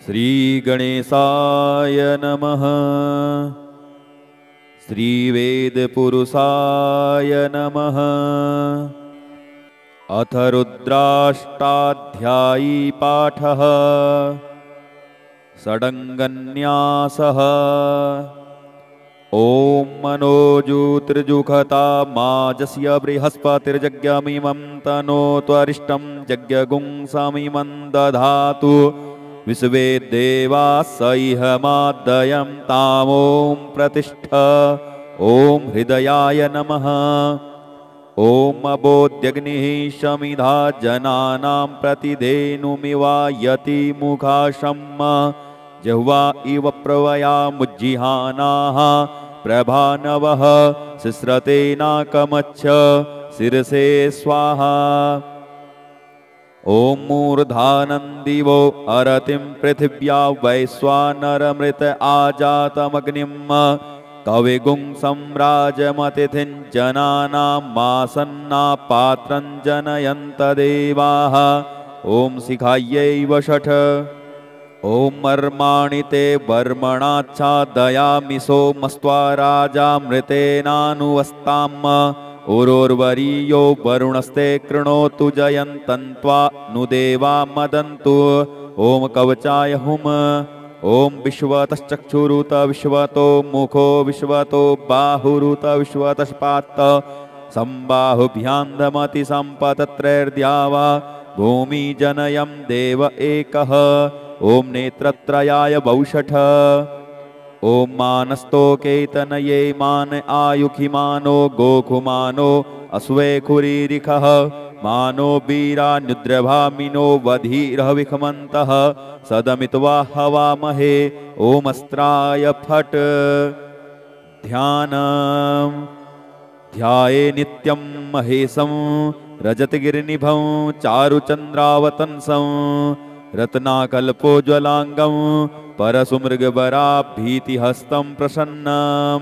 श्रीगणेशाय नमः। श्रीवेदपुरुषाय नमः। अथ रुद्राष्टाध्यायी पाठः। षडङ्गन्यासः। ॐ मनोजूतृजुखता माजस्य बृहस्पतिर्जज्ञमिमं तनोत्वरिष्टं जज्ञगुं समिमं दधातु विश्वे देवाः सैहमादयं तामों प्रतिष्ठ। ॐ हृदयाय नमः। ॐ अबोध्यग्निः शमिधा जनानां प्रतिधेनुमिवायति मुखाशम्म जिह्वा इव प्रवयामुज्जिहानाः प्रभानवः सिस्रतेनाकमच्छ शिरसे स्वाहा। ॐ मूर्धानन्दिवो अरतिं पृथिव्या वैश्वानरमृत आजातमग्निं कविगुं सम्राजमतिथिं जनानां मासन्ना पात्रं जनयन्त देवाः। ॐ शिखायै वषट्। ॐ मर्माणि ते वर्मणाच्छादयामि सोमस्त्वा राजामृतेनानुवस्ताम् उरोर्वरीयो वरुणस्ते कृणोतु जयन्तन्त्वा नु देवा मदन्तु। ॐ कवचाय हुम। ॐ विश्वतश्चक्षुरुत विश्वतो मुखो विश्वतो बाहुरुत विश्वतश्पात् सम्बाहुभ्यां दमति सम्पतत्रैर्द्यावा भूमि जनयं देव एकः। ॐ नेत्रत्रयाय वौषठ। ॐ मानस्तोकेतनये मान आयुखिमानो गोखुमानो अश्वेखुरीरिखः मानो वीरान्युद्रभामिनो वधीरः विखमन्तः सदमित्वा हवामहे। ॐ अस्त्राय फट्। ध्यानम्। ध्याये नित्यं महेशं रजतगिरिनिभं चारुचन्द्रावतंसं रत्नाकल्पोज्ज्वलाङ्गं परसुमृगवराभीतिहस्तं प्रसन्नं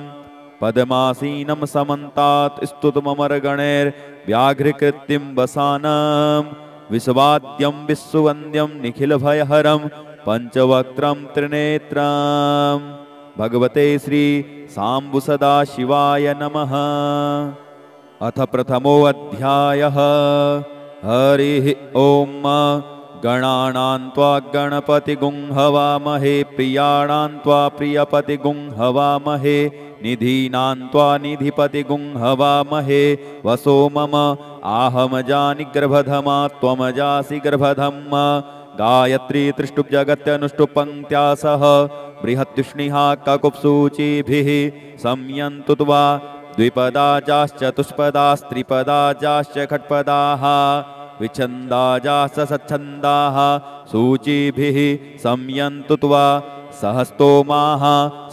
पद्मासीनं समन्तात् स्तुतममरगणैर्व्याघ्रकृत्तिं वसानं विश्वाद्यं विश्ववन्द्यं निखिलभयहरं पञ्चवक्त्रं त्रिनेत्रं। भगवते श्री साम्बुसदाशिवाय नमः। अथ प्रथमोऽध्यायः। हरिः ॐ। गणानां त्वा गणपतिगुं हवामहे प्रियाणां त्वा प्रियपतिगुं हवामहे निधीनां त्वा निधिपतिगुं हवामहे। वसो मम आहमजानि गर्भधमा त्वमजासि गर्भधम्। गायत्री त्रिष्टुप् जगत्यनुष्टुप् पङ्क्त्या सह बृहत्युष्णिहा ककुप्सूचिभिः संयन्तु त्वा द्विपदाजाश्चतुष्पदास्त्रिपदाजाश्च खट्पदाः विच्छन्दाजाश्च सच्छन्दाः सूचिभिः संयन्तु त्वा सहस्तोमाः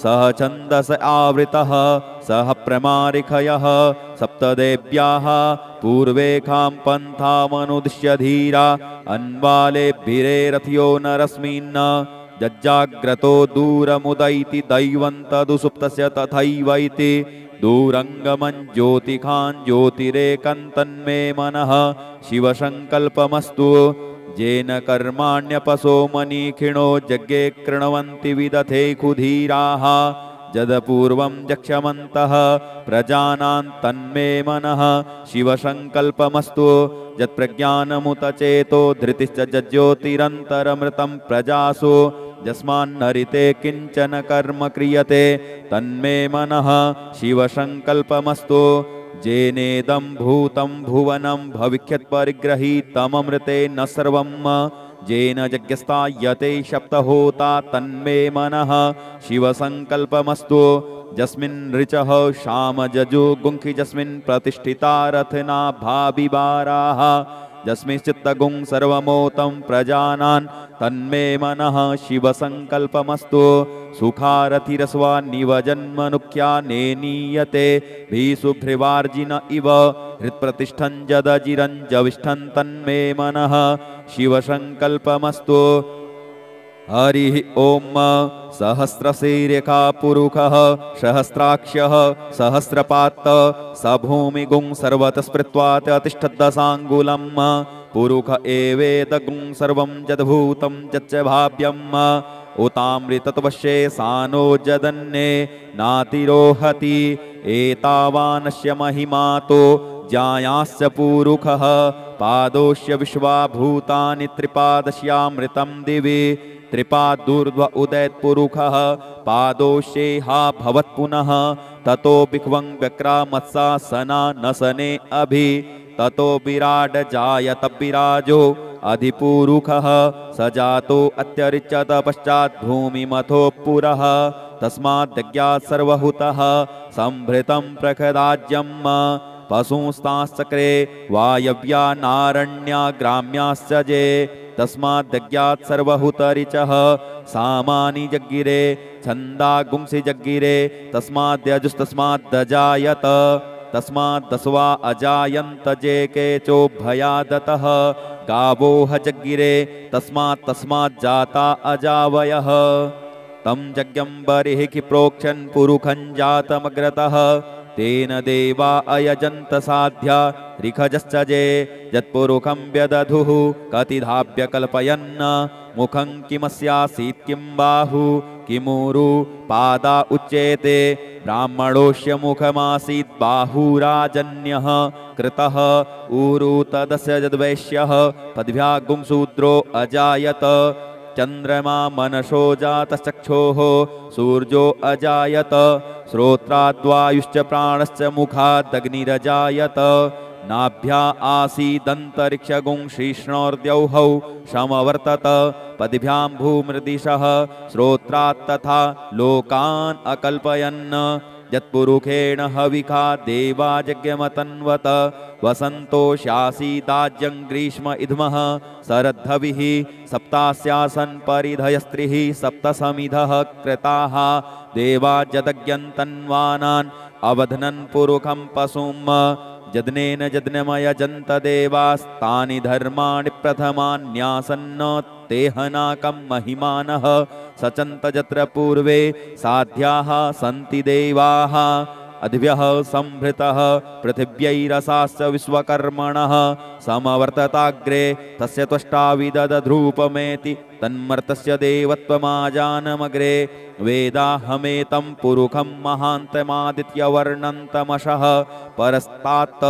सह छन्दस आवृतः सह प्रमारिखयः सप्तदेव्याः पूर्वेखां पन्थामनुदिश्य धीरा अन्वालेभिरेरथ्यो नरस्मिन् जज्जाग्रतो दूरमुदैति दैवं तदुसुप्तस्य तथैवैति दूरङ्गमं ज्योतिखां ज्योतिरेकं तन्मे मनः शिवसङ्कल्पमस्तु। येन कर्माण्यपसो मनीखिणो यज्ञे कृण्वन्ति विदथे कुधीराः जदपूर्वं जक्ष्यमन्तः प्रजानां तन्मे मनः शिवसङ्कल्पमस्तु। यत्प्रज्ञानमुतचेतो धृतिश्च ज्योतिरन्तरमृतं प्रजासु यस्मान्नरिते किञ्चन कर्म क्रियते तन्मे मनः शिवसङ्कल्पमस्तु। जेनेदं भूतं भुवनं भविष्यत्परिग्रहीतममृतेन सर्वं येन यज्ञस्तायते सप्तहोता तन्मे मनः शिवसङ्कल्पमस्तु। यस्मिन् ऋचः शामजजो गुंखि यस्मिन् प्रतिष्ठिता रथना भाविवाराः यस्मिंश्चित्तगुं सर्वमोतं प्रजानां तन्मे मनः शिवसङ्कल्पमस्तु। सुखारथिरस्वा निवजन्मनुख्या नेनीयते भीषुभ्रिवार्जिन इव हृत्प्रतिष्ठं जदजिरञ्जविष्ठं तन्मे मनः शिवसङ्कल्पमस्तु। हरिः ॐ। सहस्रशीर्षा पुरुषः सहस्राक्षः सहस्रपात् स भूमिगुं सर्वतः स्मृत्वा तिष्ठद्दशाङ्गुलं पुरुष एवेदगुं सर्वं यद्भूतं यच्च भाव्यं उतामृतत्वश्ये सानो जदन्ये नातिरोहति एतावानस्य महिमातो ज्यायास्य पूरुखः पादोष्य विश्वाभूतानि त्रिपादस्यामृतं दिवि त्रिपादूर्ध्व उदयत्पुरुखः पादोष्येहा भवत्पुनः ततो बिह्वं व्यक्रामत्सासना नसने अभि ततो विराड जायत विराजो अधिपूरुखः स जातो अत्यरिच्यत पश्चात् भूमिमथो पुरः तस्माद्यज्ञात् सर्वहुतः संभृतं प्रखदाज्यम् पशुंस्ताश्चक्रे वायव्या नारण्या ग्राम्याश्च जे तस्माद्यज्ञात् सर्वहुतरिचः सामानि जग्गिरे छन्दागुंसि जग्गिरे तस्माद्यजुस्तस्माद्दजायत तस्माद्दस्वा अजायन्त जे केचोभयादतः गावोह जग्गिरे तस्मात् अजावयः तं यज्ञं बर्हिः प्रोक्षन् पुरुखं जातमग्रतः तेन देवा अयजन्त साध्या ऋखजश्च जे यत्पुरुखं व्यदधुः कतिधाभ्य कल्पयन् मुखं किमस्यासीत् किं बाहु किमुरु पादा उच्येते ब्राह्मणोऽस्य मुखमासीत् बाहुराजन्यः कृतः ऊरु तदस्य यद्वैश्यः पद्भ्यागुं शूद्रो अजायत चन्द्रमा मनसो जातश्चक्षोः सूर्यो अजायत श्रोत्राद्वायुश्च प्राणश्च मुखादग्निरजायत नाभ्या आसीदन्तरिक्षगुं श्रीष्णोर्द्यौहौ समवर्तत पद्भ्यां भूमृदिशः श्रोत्रात् तथा लोकान् अकल्पयन् यत्पुरुखेण हविखा देवा यज्ञमतन्वत वसन्तो शासीदाज्यं ग्रीष्म इद्मः शरद्धविः सप्तास्यासन् परिधयस्त्रिः सप्तसमिधः कृताः देवा यदज्ञन्तन्वानान् अवध्नन् पुरुखं पशुम् यज्ञेन यज्ञमयजन्त देवास्तानि धर्माणि प्रथमान्यासन्न तेहनाकं महिमानः सचन्त यत्र पूर्वे साध्याः सन्ति देवाः अद्भ्यः संभृतः पृथिव्यैरसाश्च विश्वकर्मणः समवर्तताग्रे तस्य त्वष्टा विदधध्रूपमेति तन्मर्तस्य देवत्वमाजानमग्रे वेदाहमेतं पुरुखं महान्तमादित्यवर्णन्तमशः परस्तात्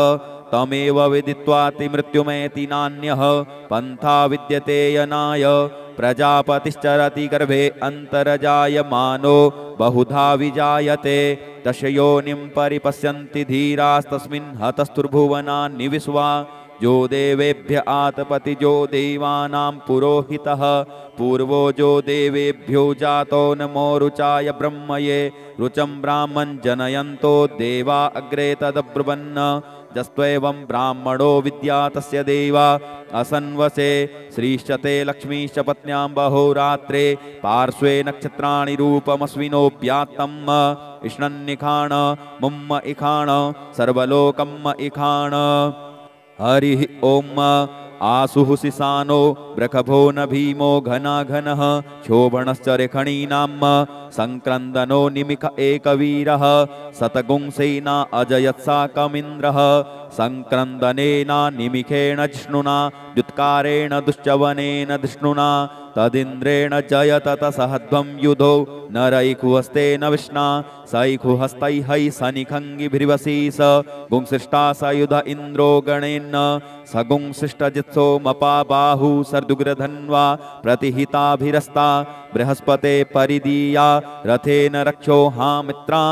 तमेव विदित्वाति मृत्युमेति नान्यः पन्था विद्यते यनाय प्रजापतिश्चरति गर्भे अन्तर्जायमानो बहुधा विजायते दश योनिं परिपश्यन्ति धीरास्तस्मिन् हतस्तुर्भुवनानि विश्वा जो देवेभ्य आतपति जो देवानां पुरोहितः पूर्वो जो देवेभ्यो जातो नमो रुचाय ब्रह्मये रुचं ब्राह्मं जनयन्तो देवा अग्रे तदब्रुवन् जस्त्वेवं ब्राह्मणो विद्या तस्य देवा असन्वसे श्रीश्चते लक्ष्मीश्च पत्न्यां बहोरात्रे पार्श्वे नक्षत्राणि रूपमस्विनोऽप्यात्तम् इष्णन्निखाण मुम्म इखाण सर्वलोकम् इखाण हरिः ओम आसुः सिसानो ब्रखभो न भीमो घनाघनः क्षोभणश्च रेखणीनाम् संक्रन्दनो निमिख एकवीरः शतगुंसेना अजयत्साकमिन्द्रः संक्रन्दनेना निमिखेण जिष्णुना द्युत्कारेण दुश्चवनेन जिष्णुना तदिन्द्रेण जयतत सहध्वं युधो नरैकुहस्तेन विष्णा सैकुहस्तैः सनिखङ्गिभिर्वसीस गुंसिष्टा सयुध इन्द्रो गणेन सगुंसिष्टजित्सो मपा बाहु सर्दुग्रधन्वा प्रतिहिताभिरस्ता बृहस्पते परिदीया रथेन रक्षो हामित्रा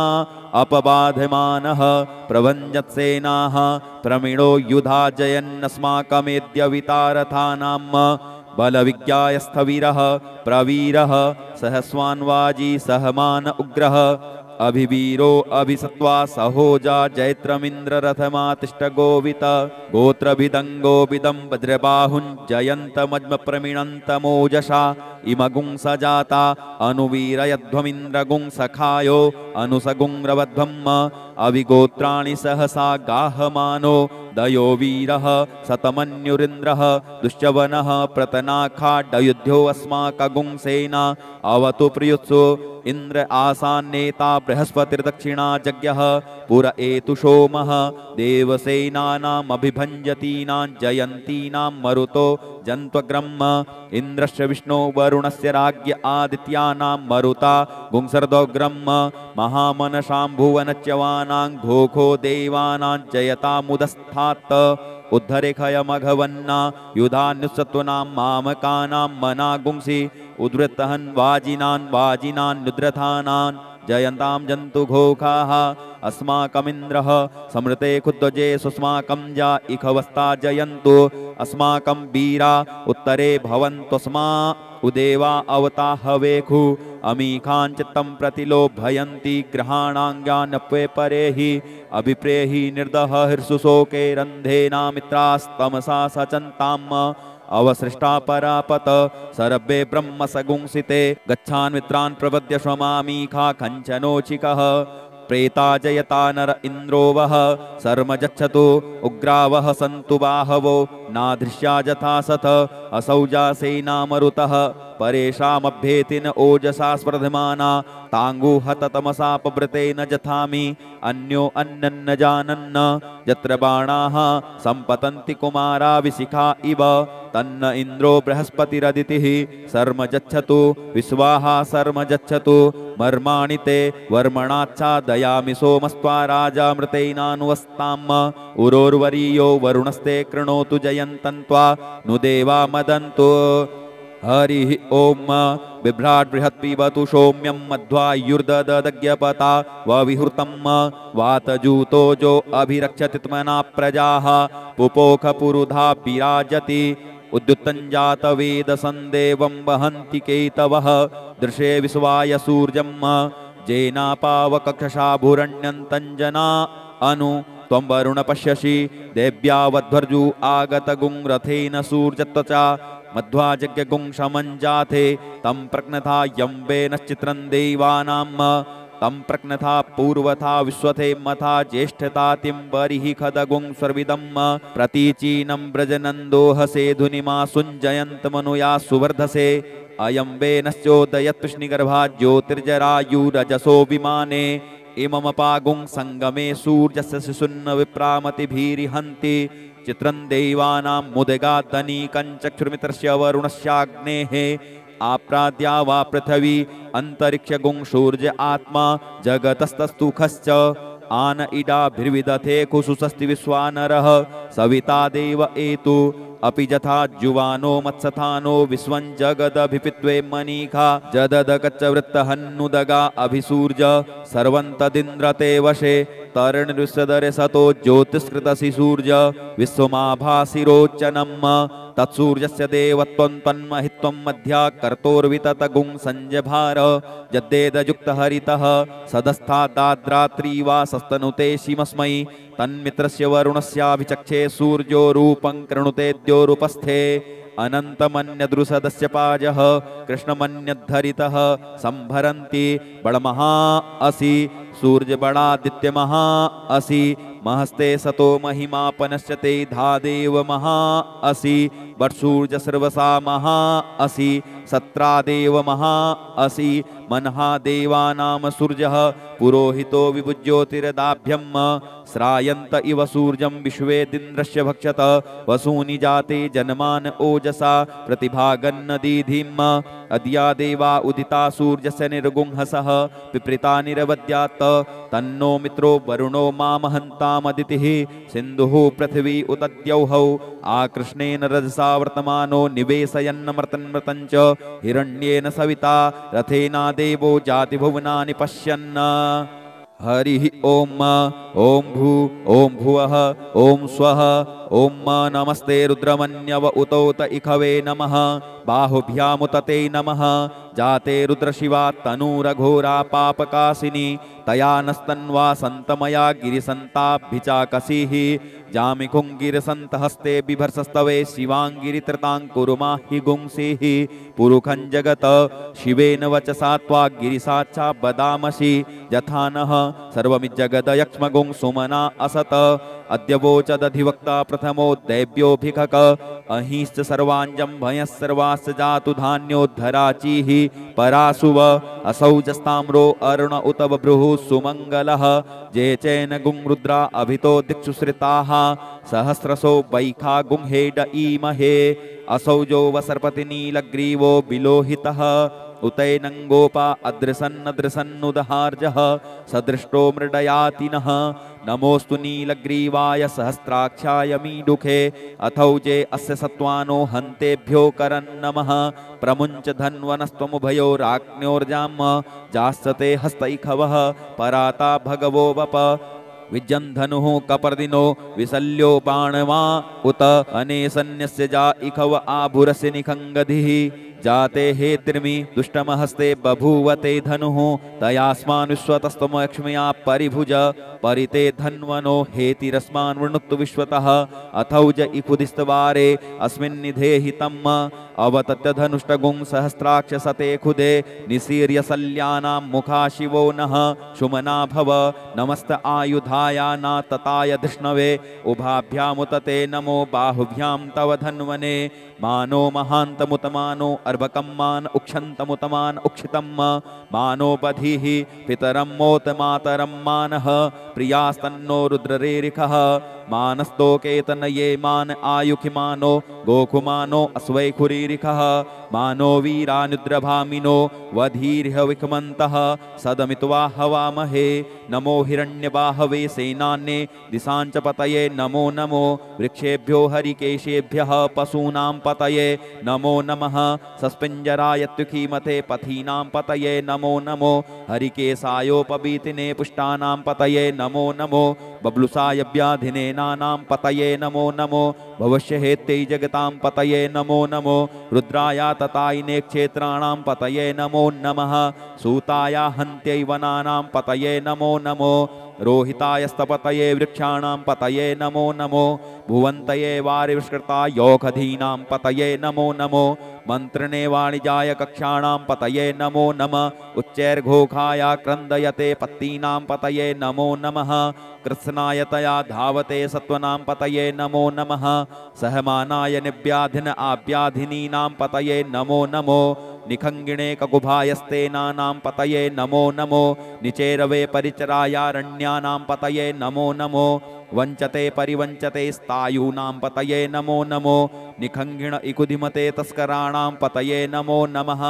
अपबाधमानः प्रभञ्जत्सेनाः प्रमिणो युधा जयन्नस्माकमेद्य वितारथानाम् बलविज्ञायस्थवीरः प्रवीरः सहस्वान्वाजी सहमान उग्रः अभिवीरो अभिसत्वा सहोजा जैत्रमिन्द्ररथमातिष्ठ गोवित गोत्रभिदङ्गोभिदं वज्रबाहुञ्जयन्तमज्म प्रमिणन्तमोजसा इमगुं सजाता अनुवीरयध्वमिन्द्रगुं सखायो अनुसगुंरवध्वम् अभिगोत्राणि सहसा गाहमानो दयो वीरः शतमन्युरिन्द्रः दुश्चवनः प्रतनाखाड्डयुध्यो अस्माकगुंसेना अवतु प्रियुत्सु इंद्र आसान्नेता बृहस्पतिर्दक्षिणा जज्ञः पुर एतु सोमः देवसेनानामभिभञ्जतीनां जयन्तीनां मरुतो जन्त्वग्रम् इन्द्रस्य विष्णो वरुणस्य राज्ञ आदित्यानां मरुता गुंसर्दोग्रम् महामनसां भुवनच्यवानां घोघो देवानां जयतामुदस्थात् उद्धरेखयमघवन्ना युधान्युसत्वनां मामकानां मनागुंसि उद्वृत्तहन् वाजिनान् नुद्रथानान् जयन्तां जन्तुघोखाः अस्माकमिन्द्रः समृते खुद्वजे सुस्माकं जा इखवस्ता जयन्तु अस्माकं वीरा उत्तरे भवन्त्वस्मा उदेवा अवता हवेखु अमीखान् चित्तं प्रतिलोभयन्ति ग्रहाणाङ्गान्यप्वे परेहि अभिप्रेहि निर्दह हर्षुशोके रन्धेनामित्रास्तमसा सचन्ताम् अवसृष्टा परापत सरभ्ये ब्रह्म सगुंसिते गच्छान् मित्रान् प्रपद्य श्वमामीखा कञ्चनोचिकः प्रेता जयता नर इन्द्रो वः सर्म गच्छतु उग्रावः सन्तु बाहवो नादृश्या जथा सथ असौजा सेनामरुतः परेषामभ्येतिन ओजसा स्पर्धमाना ताङ्गुहत तमसा पवृतेन जथामि अन्यो अन्नन्न जानन्न यत्र बाणाः सम्पतन्ति कुमारा विशिखा इव तन्न इन्द्रो बृहस्पतिरदितिः सर्म गच्छतु विश्वाहा सर्म गच्छतु मर्माणि ते वर्मणाच्छादयामि सोमस्त्वा राजा मृतेनानुवस्ताम् उरोर्वरीयो वरुणस्ते कृणोतु जयन्तन्त्वा नु देवा मदन्तु हरिः ओम बिभ्राट् बृहत्पिबतु सौम्यं मध्वायुर्ददज्ञपता वविहृतं वातजूतो जो अभिरक्षति त्मना प्रजाः पुपोख पुरुधा विराजति उद्युत्तञ्जात वेद संदेवं वहन्ति केतवः दृशे विश्वाय सूर्यं जेनापावकक्षाभुरण्यन्तञ्जना अनु त्वं वरुण पश्यसि देव्यावध्वर्जु आगतगुं रथेन सूर्यत्वचा मध्वाजज्ञगुं शमञ्जाथे तं प्रज्ञथा यम्बेनश्चित्रं देवानां तं प्रज्ञथा पूर्वथा विश्वथे मथा ज्येष्ठतातिं बर्हिः खदगुं स्वर्विदं प्रतीचीनं व्रजनन्दोहसे धुनिमा सुञ्जयन्तमनुया सुवर्धसे अयम्बेनश्चोदयत्कृष्णिगर्भा ज्योतिर्जरायुरजसो विमाने इममपागुं संगमे सूर्यस्य शिशुन्न विप्रामतिभिरिहन्ति चित्रं देवानां मुदगादनीकं चक्षुर्मित्रस्य वरुणस्याग्नेः आप्राद्या वा पृथिवी अन्तरिक्षगुं सूर्य आत्मा जगतस्तस्तुखश्च आन इडाभिर्विदथे कुसुषस्ति विश्वानरः सविता देव एतु अपि यथा जुवानो मत्सथानो विश्वं जगदभिपित्वे मनीखा जददगच्चवृत्तहन्नुदगा अभिसूर्य सर्वं तदिन्द्रते वशे तरणृषदरे सतो ज्योतिष्कृतसि सूर्य विश्वमाभासिरोचनम् तत्सूर्यस्य देवत्वं तन्महित्वं मध्या कर्तोर्विततगुं संजभार यद्देदयुक्तहरितः सदस्थादाद्रात्री वा सस्तनुते शिमस्मै तन्मित्रस्य वरुणस्याभिचक्षे सूर्यो रूपं कृणुतेद्योरुपस्थे अनन्तमन्यदृषदस्य पाजः कृष्णमन्यद्धरितः संभरन्ति बडमहा असि सूर्यबडादित्यमहा असि महस्ते सतो महिमापनश्च ते धादेव महा असि वत्सूर्य सर्वसा महा असि सत्रादेव महा असि मनहा देवानाम सूर्यः पुरोहितो विभुज्योतिरदाभ्यं श्रायन्त इव सूर्यं विश्वेदिन्द्रस्य भक्षत वसूनि जाते जन्मान ओजसा प्रतिभागन्न दीधिम् अद्या देवा उदिता सूर्यस्य निर्गुंहसः पिप्रिता निरवद्यात् तन्नो मित्रो वरुणो मामहन्तामदितिः सिन्धुः पृथिवी उतद्यौहौ आकृष्णेन रजसा वर्तमानो निवेशयन्नमर्तन्मृतञ्च हिरण्येन सविता रथेना देवो जातिभुवनानि पश्यन् हरिः ओम ओम भू ओम भुवः ओम स्वः ओम नमस्ते रुद्रमन्यव उतोत इखवे नमः बाहुभ्यामुतते नमः जाते रुद्रशिवा तनूरघोरा पापकासिनी तया नस्तन्वा सन्तमया गिरिसन्ताभिचाकसीः जामिकुङ्गिरिसन्तहस्ते बिभर्सस्तवे शिवाङ्गिरित्रतां कुरुमाहि गुंसीः पुरुखं जगत शिवेन वचसा त्वा गिरिसाच्छा बदामसि यथा नः सर्वमिज्जगदयक्ष्मगुं सुमना असत अद्य वोचदधिवक्ता प्रथमो दैव्योऽभिखक अहिश्च सर्वाञ्जं भयः सर्वाश्च जातु धान्योद्धराचीः परासुव असौजस्ताम्रो अरुण उत बभ्रुः सुमङ्गलः जे चैन गुं रुद्रा अभितो दिक्षु श्रिताः सहस्रसो वैखा गुं हेड ईमहे असौजो वसर्पति नीलग्रीवो विलोहितः उतैनङ्गोपा अदृसन्नदृसन्नुदहार्जः सदृष्टो मृडयातिनः नमोऽस्तु नीलग्रीवाय सहस्राक्षाय मीडुखे अथौजे अस्य सत्त्वानो हन्तेभ्यो करन्नमः प्रमुञ्च धन्वनस्त्वमुभयोराज्ञोर्जाम जास्यते हस्तैखवः पराता भगवो वप विजन्धनुः कपर्दिनो विशल्यो बाणवा उत अनेसन्यस्य जा इखव आभुरस्य निखङ्गधिः जाते हे त्रिमि दुष्टमहस्ते बभूवते धनुः तयास्मानुष्वतस्तमक्ष्म्या परिभुज परिते धन्वनो हेतिरस्मान् वृणुत्तु विश्वतः अथौज इकुदिस्तवारे अस्मिन् निधेहितम् अवतत्य धनुष्टगुं सहस्राक्ष सते खुदे निसीर्य सल्यानां मुखा शिवो नः शुमना भव नमस्त आयुधाया नातताय धृष्णवे उभाभ्यामुतते नमो बाहुभ्यां तव धन्वने मानो महान्तमुतमानो अर्भकं मान उक्षन्तमुतमान उक्षितं मानो बधिः पितरं मोत मातरं मानः प्रियास्तन्नो रुद्ररेरिखः मानस्तोकेतनये मान आयुखिमानो गोखुमानो अस्वैखुरीरिखः मानो वीरानुद्रभामिनो वधीर्ह विखमन्तः सदमित्वा हवामहे नमो हिरण्यबाहवे सेनान्ये दिशाञ्च पतये नमो नमो वृक्षेभ्यो हरिकेशेभ्यः पशूनां पतये नमो नमः सस्पिञ्जराय त्युखीमते पथीनां पतये नमो नमो हरिकेशायोपवीतिने पुष्टानां पतये नमो नमो बब्लुसाय व्याधिने नानां पतये नमो नमो भवस्य हेत्यै जगतां पतये नमो नमो रुद्राया ततायिने क्षेत्राणां पतये नमो नमः सूताया हन्त्यै वनानां पतये नमो नमो रोहितायस्तपतये वृक्षाणां पतये नमो नमो भुवन्तये वारिविष्कृतायोखधीनां पतये नमो नमो मन्त्रणे वाणिजाय कक्षाणां पतये नमो नमः उच्चैर्घोखाया क्रन्दयते पत्तीनां पतये नमो नमः कृत्स्नायतया धावते सत्त्वनां पतये नमो नमः सहमानाय निव्याधिन आव्याधिनीनां पतये नमो नमो निखङ्गिणे ककुभायस्तेनानां पतये नमो नमो निचेरवे परिचरायारण्यानां पतये नमो नमो वञ्चते परिवञ्चते स्तायूनां पतये नमो नमो निखङ्गिण इकुधिमते तस्कराणां पतये नमो नमः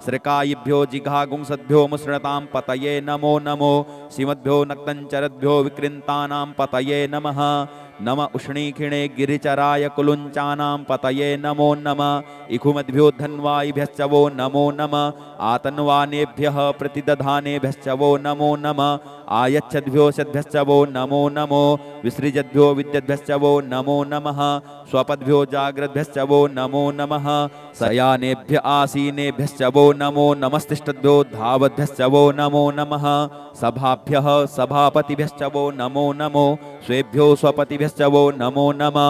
श्रकायिभ्यो जिघागुंसद्भ्यो मुसृणतां पतये नमो नमो सीमद्भ्यो नक्तञ्चरद्भ्यो विकृन्तानां पतये नमः नम उष्णीखिणे गिरिचराय कुलुञ्चानां पतये नमो नमः इखुमद्भ्यो धन्वायिभ्यश्च वो नमो नमः आतन्वानेभ्यः प्रतिदधानेभ्यश्च वो नमो नमः आयच्छद्भ्यो सद्भ्यश्च वो नमो नमो विसृजद्भ्यो विद्यद्भ्यश्च वो नमो नमः स्वपद्भ्यो जाग्रद्भ्यश्च वो नमो नमः शयानेभ्य आसीनेभ्यश्च वो नमो नमस्तिष्ठद्भ्यो धावद्भ्यश्च वो नमो नमः सभाभ्यः सभापतिभ्यश्च वो नमो नमो स्वेभ्यो स्वपतिभ्यश्च वो नमो नमः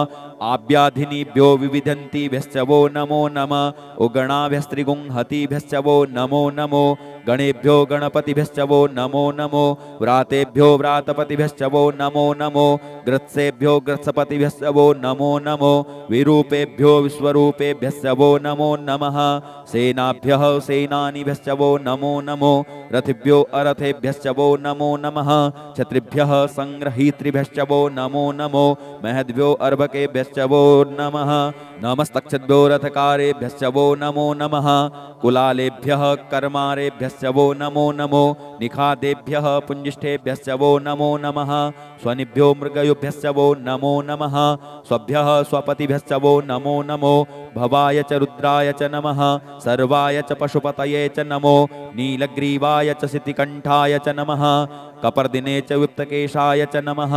आव्याधिनीभ्यो विविधन्तिभ्यश्च वो नमो नमः उगणाभ्यस्त्रिगुंहतिभ्यश्च वो नमो नमो गणेभ्यो गणपतिभ्यश्च वो नमो नमो व्रातेभ्यो व्रातपतिभ्यश्च वो नमो नमो ग्रत्सेभ्यो ग्रत्सपतिभ्यश्च वो नमो नमो विरूपेभ्यो विश्वरूपेभ्यश्च वो नमो नमः सेनाभ्यः सेनानिभ्यश्च वो नमो नमो रथिभ्यो अरथेभ्यश्च वो नमो नमः क्षत्रिभ्यः संग्रहीतृभ्यश्च वो नमो नमो महद्भ्यो अर्भकेभ्यश्च वो नमः नमस्तक्षद्भ्यो रथकारेभ्यश्च वो नमो नमः कुलालेभ्यः कर्मारेभ्यश्च वो नमो नमो निखादेभ्यः पुञ्जिष्ठेभ्यश्च वो नमो नमः स्वनिभ्यो मृगयुभ्यश्च वो नमो नमः स्वभ्यः स्वपतिभ्यश्च वो नमो नमो भवाय च रुद्राय च नमः सर्वाय च पशुपतये च नमो नीलग्रीवाय च सितिकण्ठाय च नमः कपर्दिने च विप्तकेशाय च नमः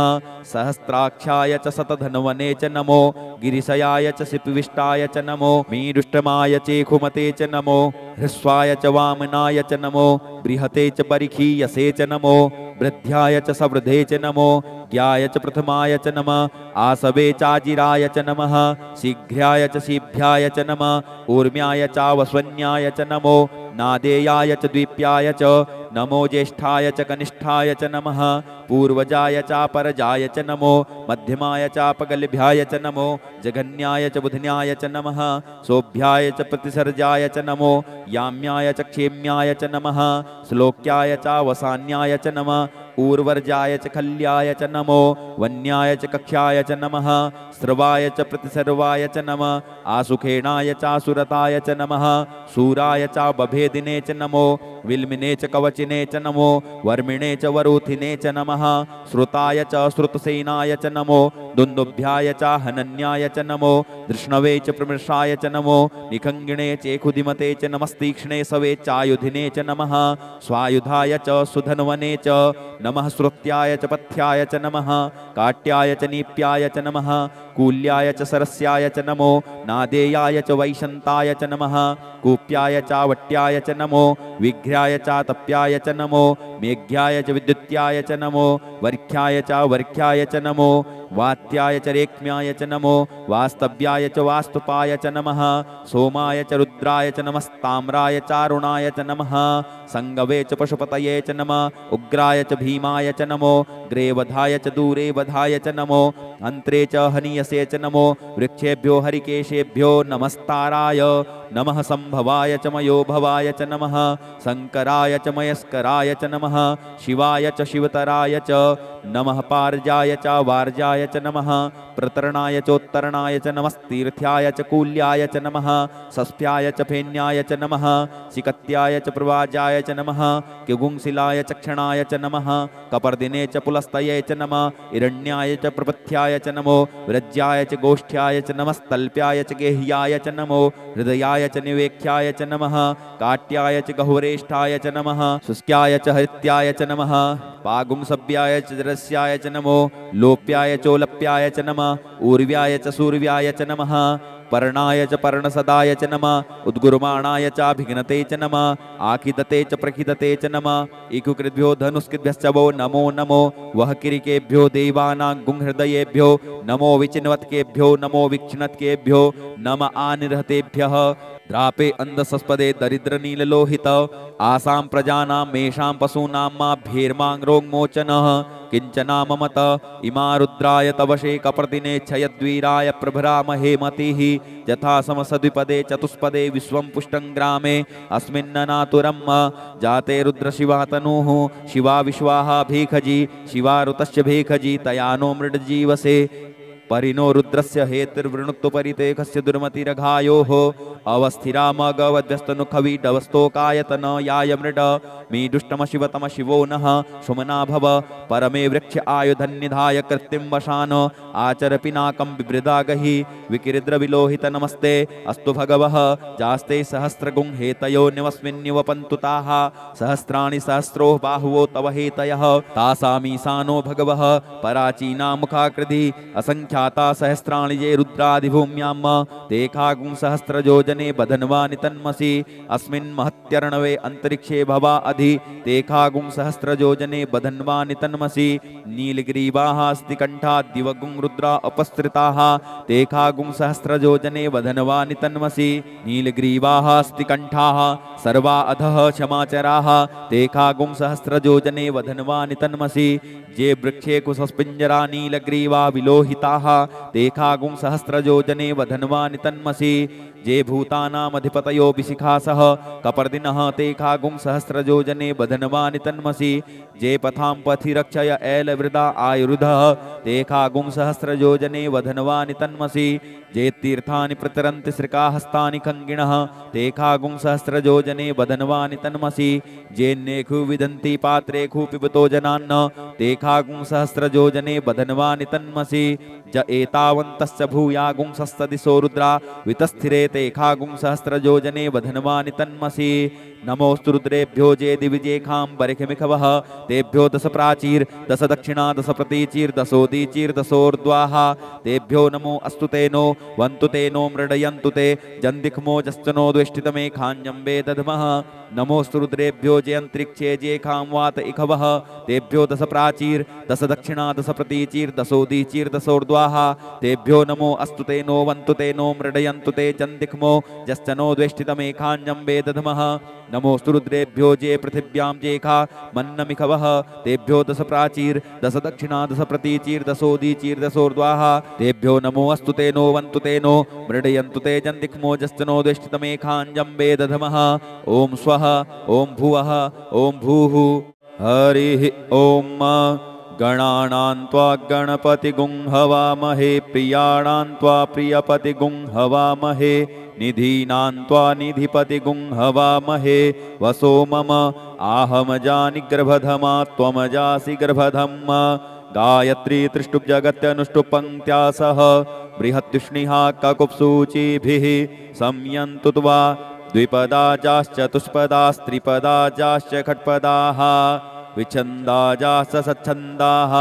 सहस्राक्षाय च शतधन्वने च नमो गिरिशयाय च सिपिविष्टाय च नमो मीरुष्टमाय चेखुमते च नमो हृस्वाय च वामनाय च नमो बृहते च परिखीयसे च नमो वृद्ध्याय च सवृधे च नमो ज्ञाय च प्रथमाय च नमः आसवे चाजिराय च नमः शीघ्राय च शीभ्याय च नमः ऊर्म्याय चावस्वन्याय च नमो नादेयाय च द्वीप्याय च नमो ज्येष्ठाय च कनिष्ठाय च नमः पूर्वजाय चापरजाय च नमो मध्यमाय चापगल्भ्याय च नमो जघन्याय च बुधन्याय च नमः सोभ्याय च प्रतिसर्जाय च नमो याम्याय च क्षेम्याय च नमः श्लोक्याय चावसान्याय च नमः ऊर्वर्जाय च खल्याय च नमो वन्याय च कक्ष्याय च नमः स्रवाय च प्रतिसर्वाय च नमः आसुखेणाय चासुरताय च नमः सूराय च बभेदिने च नमो विल्मिने च कवचिने च नमो वर्मिणे च वरूथिने च नमः श्रुताय च श्रुतसेनाय च नमो दुन्दुभ्याय च हनन्याय च नमो धृष्णवे च प्रमृषाय च नमो निखङ्गिणे चेखुदिमते च नमस्तीक्ष्णे सवे चायुधिने च नमः स्वायुधाय च सुधन्वने च नमः श्रुत्याय च पथ्याय च नमः काट्याय च नीप्याय च नमः कूल्याय च सरस्याय च नमो नादेयाय च वैशन्ताय च नमः कूप्याय च वट्याय च नमो विघ्राय च तप्याय च नमो मेघ्याय च विद्युत्याय च नमो वर्ख्याय च वर्ख्याय च नमो वात्याय च रेक्म्याय च नमो वास्तव्याय च वास्तुपाय च नमः सोमाय च रुद्राय च नमस्ताम्राय चारुणाय च नमः संगवे च पशुपतये च नमः उग्राय च भीमाय च नमो ग्रेवधाय च दूरे वधाय च नमो अन्त्रे च हनीयसे च नमो वृक्षेभ्यो हरिकेशेभ्यो नमस्ताराय नमः संभवाय च मयोभवाय च नमः शंकराय च मयस्कराय च नमः शिवाय च शिवतराय च नमः पार्जाय च वार्जाय च नमः प्रतरणाय चोत्तरणाय च नमस्तीर्थ्याय च कूल्याय च नमः सस्प्याय च फेन्याय च नमः चिकत्याय च प्रवाजाय च नमः किगुंसिलाय च क्षणाय च नमः कपर्दिने च पुलस्तये च नमः हिरण्याय च प्रपथ्याय च नमो व्रज्याय च गोष्ठ्याय च नमस्तल्प्याय च गेह्याय च नमो हृदयाय च निवेख्याय च नमः काट्याय च गहुरेष्ठाय च नमः शुष्क्याय च हरित्याय च नमः पागुंसभ्याय च जरस्याय च नमो लोप्याय चोलप्याय च नमः ऊर्व्याय च सूर्व्याय च नमः पर्णाय च पर्णसदाय च नमः उद्गुर्माणाय चाभिघ्नते च नमः आखिदते च प्रखिदते च नमः इकुकृद्भ्यो धनुष्कृद्भ्यश्च वो नमो नमो वह किरिकेभ्यो देवानां गुंहृदयेभ्यो नमो विचिन्वत्केभ्यो नमो विक्षिणत्केभ्यो नम आनिर्हतेभ्यः द्रापे अंधसस्पदे दरिद्र नीललोहित आसां प्रजानां मेषां पशूनां माभ्येर्माङ्रोन्मोचनः किंचना ममत इमा रुद्राय तवशे कपर्दिने क्षयद्वीराय प्रभरामहे मतिः यथा समसद्विपदे चतुष्पदे विश्वं पुष्टं ग्रामे अस्मिन्ननातुरम् जाते रुद्रशिवा तनुः शिवा विश्वाहा भीखजी शिवा ऋतस्य भीखजी तया नो मृडजीवसे परिनो रुद्रस्य हेतुर्वृणुक्तो परितेखस्य दुर्मतिरघायोः अवस्थिरामगवद्व्यस्तनुखवीडवस्तोकायतन याय मृड मे दुष्टम शिवतम शिवो नः सुमना भव परमे वृक्ष आयुधन्निधाय कृत्तिं वशान आचर पिनाकं बिभृदागहि विकिरिद्रविलोहित नमस्ते अस्तु भगवः जास्ते सहस्रगुं हेतयो निवस्मिन्निवपन्तु ताः सहस्राणि सहस्रो बाहुवो तव हेतयः तासामीशानो भगवः पराचीना मुखाकृति असंख्या सहस्राणि ये रुद्रादिभूम्यां तेखागुं सहस्रजोजने बधन्वानि तन्मसि अस्मिन् महत्यर्णवे अंतरिक्षे भवा अधि तेखागुं सहस्रजोजने बधन्वानि तन्मसि नीलग्रीवाः स्तिकण्ठा दिवगुं रुद्रा अपस्त्रिताः तेखागुं सहस्रजोजने बधन्वानि तन्मसि नीलग्रीवाः स्तिकण्ठाः सर्वा अधः क्षमाचराः तेखागुं सहस्रजोजने वधन्वानि तन्मसि जे वृक्षे कुसस्पिञ्जरा नीलग्रीवा विलोहिताः तेखागुं सहस्रजोजने वधन्वानि तन्मसि जे भूतानामधिपतयो विशिखासः कपर्दिनः तेखागुं सहस्रजोजने बधन्वानि तन्मसि जे पथां पथि रक्षय ऐलवृदा आयुर्धः तेखागुं सहस्रजोजने वधन्वानि तन्मसि जे तीर्थानि प्रतरन्ति श्रिकाहस्तानि खङ्गिणः तेखागुं सहस्रजोजने बधन्वानि तन्मसि जे नेखु विदन्ति पात्रेखु पिबतो जनान्न तेखागुं सहस्रजोजने बधन्वानि तन्मसि ज एतावन्तस्य भूयागुं सस्तदिशो रुद्रा वितस्थिरे तेखागुं सहस्रजोजने वधन्वानि तन्मसि नमोस्तु रुद्रेभ्यो जे दिविजेखां बरिखमिखवः तेभ्यो दश प्राचीर दश दक्षिणा दश प्रतीचीर दशोदीचीर दशोर्ध्वाः तेभ्यो नमो अस्तु तेनो वन्तु तेनो मृडयन्तु ते जन्दिक्मो जश्चनो द्वेष्टितमेखाञ्जम्बे दध्मः नमोस्तु रुद्रेभ्यो जे अंतरिक्षे जेखां वात इखवः तेभ्यो दश प्राचीर दश दक्षिणा दश प्रतीचीर दशोदीचीर दशोर्ध्वाः तेभ्यो नमो अस्तु तेनो वन्तु तेनो मृडयन्तु ते जन्दिक्मो जश्चनो द्वेष्टितमेखाञ्जम्बे दध्मः नमोस्तु रुद्रेभ्यो जे पृथिव्यां जेखा मन्नमिखवः तेभ्यो दश प्राचीर दश दक्षिणा दश प्रतीचीर दशोदीचीर दशोर्ध्वाः तेभ्यो नमो अस्तु तेनो वन्तु तेनो मृडयन्तु ते जन्दिक्मो जश्चनो द्वेष्टितमेखाञ्जम्बे दध्मः ओम स्वः ओम भुवः ओम भूः हरिः ॐ गणानां त्वा गणपतिगुं हवामहे प्रियाणां त्वा प्रियपतिगुं हवामहे निधीनां त्वा निधिपतिगुं हवामहे वसो मम आहमजानि गर्भधमा त्वमजासि गर्भधम् गायत्री त्रिष्टुप् जगत्यनुष्टुप् सह बृहत्युष्णिः ककुप्सूचिभिः संयन्तु त्वा द्विपदाजाश्चतुष्पदास्त्रिपदाजाश्च खट्पदाः विच्छन्दाजाश्च सच्छन्दाः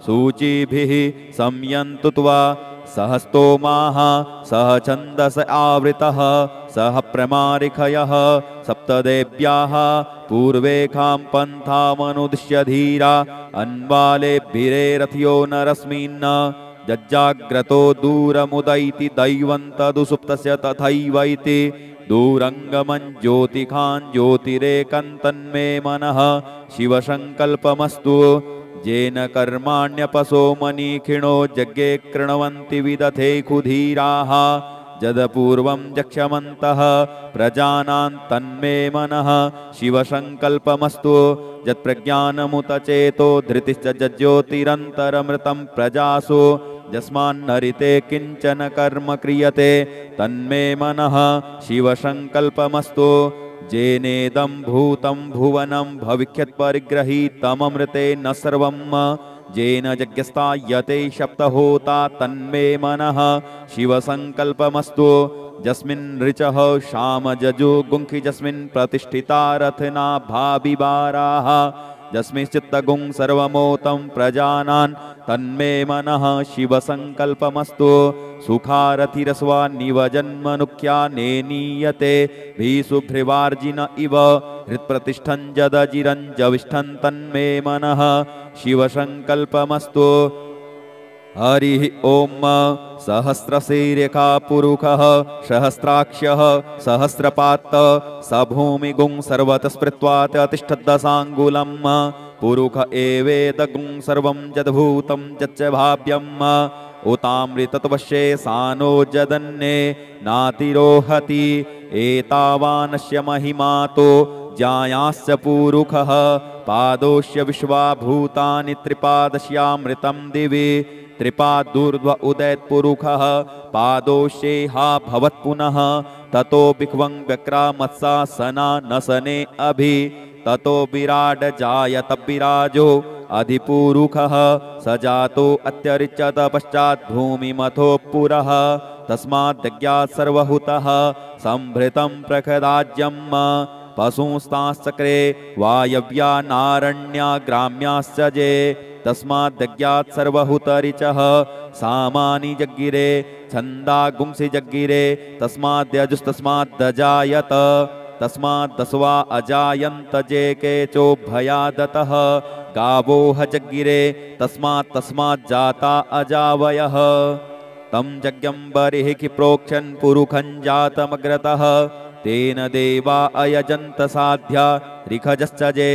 सूचिभिः संयन्तु त्वा सहस्तोमाः सह छन्दस आवृतः सह प्रमारिखयः सप्तदेव्याः पूर्वेखां पन्थामनुदिश्य धीरा अन्वालेभिरेरथ्यो नरस्मिन् जज्जाग्रतो दूरमुदैति दैवं तदुसुप्तस्य तथैवैति दूरङ्गमं ज्योतिखान् ज्योतिरेकं तन्मे मनः शिवसङ्कल्पमस्तु येन कर्माण्यपसो मनीखिणो यज्ञे कृण्वन्ति विदथे कुधीराः जदपूर्वं जक्षमन्तः प्रजानां तन्मे मनः शिवसङ्कल्पमस्तु यत्प्रज्ञानमुत चेतो धृतिश्च ज्योतिरन्तरमृतं प्रजासु यस्मान्नरिते किञ्चन कर्म क्रियते तन्मे मनः शिवसङ्कल्पमस्तु जेनेदं भूतं भुवनं भविष्यत्परिग्रहीतममृते न सर्वं जेन यज्ञस्थायते सप्तहोता तन्मे मनः शिवसङ्कल्पमस्तु यस्मिन् ऋचः शामजजो गुंखि यस्मिन् प्रतिष्ठिता रथना भाविवाराः यस्मिंश्चित्तगुं सर्वमोतं प्रजानां तन्मे मनः शिवसङ्कल्पमस्तु सुखारथिरस्वा निवजन्मनुख्या नेनीयते भीसुभ्रिवार्जिन इव हृत्प्रतिष्ठं जदजिरञ्जविष्ठं तन्मे मनः शिवसङ्कल्पमस्तु हरिः ॐ सहस्रशीर्षः पुरुषः सहस्राक्षः सहस्रपात् स भूमिगुं सर्वतः स्मृत्वात् अतिष्ठद्दशाङ्गुलं पुरुष एवेदगुं सर्वं यद्भूतं यच्च भाव्यम् उतामृतत्वश्ये सानो जदन्ये नातिरोहति एतावानस्य महिमातो जायास्य पुरुषः पादोस्य विश्वाभूतानि त्रिपादस्यामृतं दिवि त्रिपादूर्ध्व उदयत्पुरुषः पादोषेहा भवत्पुनः ततो बिह्वं व्यक्रामत्सासना नसने अभि ततो विराड जायत विराजो अधिपुरुषः स जातो अत्यरिच्यत पश्चात् भूमिमथो पुरः तस्माद्यज्ञात् सर्वहुतः संभृतं प्रखदाज्यम् पशुंस्ताश्चक्रे वायव्या नारण्या ग्राम्याश्च जे तस्माद्यज्ञात् सर्वहुतरिचः सामानि जग्गिरे छन्दागुंसि जग्गिरे तस्माद्यजुस्तस्माद्दजायत तस्माद्दस्वा अजायन्त जे केचोभयादतः गावोह जग्गिरे तस्माज्जाता अजावयः तं यज्ञं बर्हिः प्रोक्षन् पुरुखं जातमग्रतः तेन देवा अयजन्त साध्या ऋखजश्च जे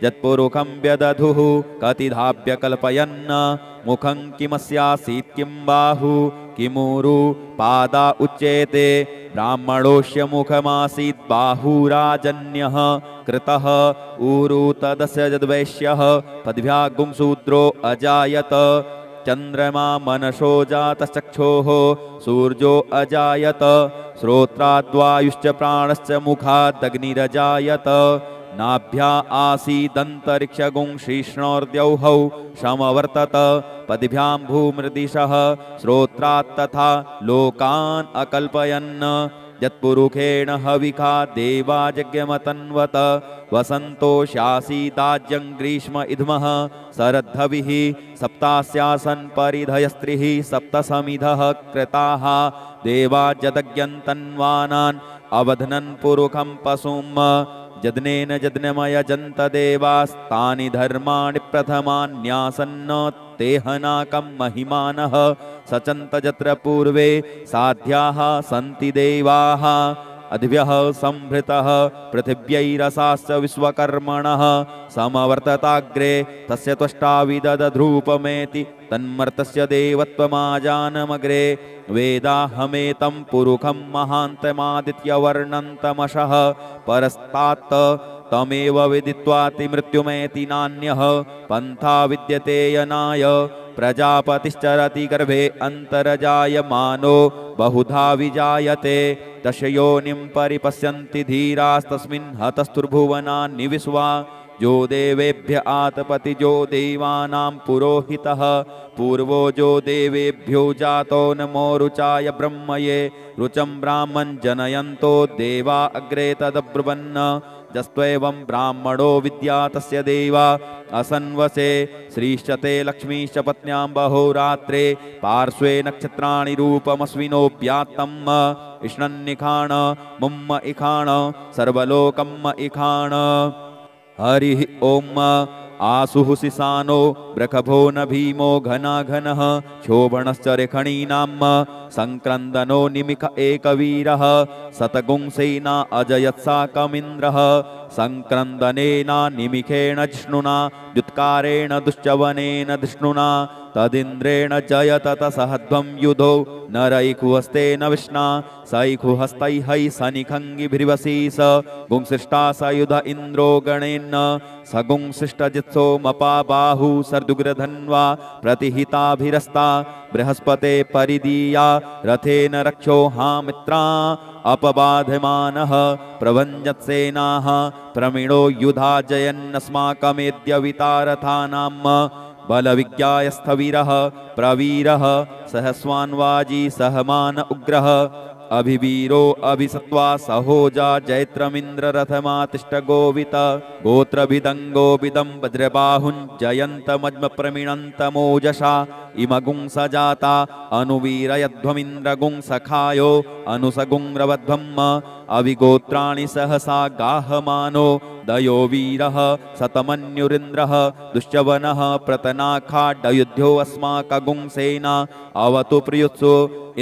यत्पुरुखं व्यदधुः कतिधाभ्य कल्पयन् मुखं किमस्यासीत् किं बाहु किमुरु पादा उच्येते ब्राह्मणोऽस्य मुखमासीत् बाहुराजन्यः कृतः ऊरु तदस्य यद्वैश्यः पद्भ्यागुं शूद्रो अजायत चन्द्रमा मनसो जातश्चक्षोः सूर्यो अजायत श्रोत्राद्वायुश्च प्राणश्च मुखादग्निरजायत नाभ्या आसीदन्तरिक्षगुं श्रीष्णोर्द्यौहौ समवर्तत पद्भ्यां भूमृदिशः श्रोत्रात् तथा लोकान् अकल्पयन् यत्पुरुषेण हविखा देवा यज्ञमतन्वत वसन्तो शासीदाज्यं ग्रीष्म इद्मः शरद्धविः सप्तास्यासन् परिधयस्त्रिः सप्तसमिधः कृताः देवा यदज्ञन्तन्वानान् अवध्नन् पुरुखं पशुं यज्ञेन यज्ञमयजन्त देवास्तानि धर्माणि प्रथमान्यासन्न तेहनाकं महिमानः सचन्त यत्र पूर्वे साध्याः सन्ति देवाः अधिभ्यः संभृतः पृथिव्यैरसास्य विश्वकर्मणः समवर्तताग्रे तस्य त्वष्टा विदधध्रूपमेति तन्मर्तस्य देवत्वमाजानमग्रे वेदाहमेतं पुरुखं महान्तमादित्यवर्णन्तमशः परस्तात् तमेव विदित्वाति मृत्युमेति नान्यः पन्था विद्यते यनाय प्रजापतिश्चरति गर्भे अन्तर्जायमानो बहुधा विजायते दश योनिं परिपश्यन्ति धीरास्तस्मिन् हतस्तुर्भुवनानि विश्वा जो देवेभ्य आतपति जो देवानां पुरोहितः पूर्वो जो देवेभ्यो जातो नमो रुचाय ब्रह्मये रुचं ब्राह्मण जनयन्तो देवा अग्रे तदब्रुवन् जस्त्वेवं ब्राह्मणो विद्या तस्य देवा असन्वसे श्रीश्चते लक्ष्मीश्च पत्न्यां बहोरात्रे पार्श्वे नक्षत्राणि रूपमस्विनोऽभ्यात्तम् इष्णन्निखाण मुम्म इखाण सर्वलोकम् इखाण हरिः ओम आसुः सिसानो ब्रखभो न भीमो घनाघनः शोभणश्च रेखणीनाम् संक्रन्दनो निमिख एकवीरः शतगुंसेना अजयत्साकमिन्द्रः संक्रन्दनेन निमिखेण जिष्णुना द्युत्कारेण दुश्चवनेन धृष्णुना तदिन्द्रेण जयत तसहध्वं युधो नरैकुहस्तेन विष्णा सैकुहस्तैः सनिखङ्गिभिर्वसीस गुंसिष्टा स युध इन्द्रो गणेन सगुंसिष्टजित्सो मपा बाहु सर्दुग्रधन्वा प्रतिहिताभिरस्ता बृहस्पते परिदीया रथेन रक्षो हामित्रा अपबाधमानः प्रभञ्जत्सेनाः प्रमिणो युधा जयन्नस्माकमेद्य वितारथानाम् बलविज्ञायस्थवीरः प्रवीरः सहस्वान्वाजी सहमान उग्रः अभिवीरो अभिसत्वा सहोजा जैत्रमिन्द्ररथमातिष्ठ गोवित गोत्रभिदङ्गोभिदं वज्रबाहुञ्जयन्तमज्मप्रमिणन्तमोजसा इमगुंसजाता अनुवीरयध्वमिन्द्रगुंसखायो अनुसगुंरवध्वम् अविगोत्राणि सहसा गाहमानो दयो वीरः शतमन्युरिन्द्रः दुश्चवनः प्रतनाखाड्डयुध्यो अस्माकगुंसेना अवतु प्रियुत्सु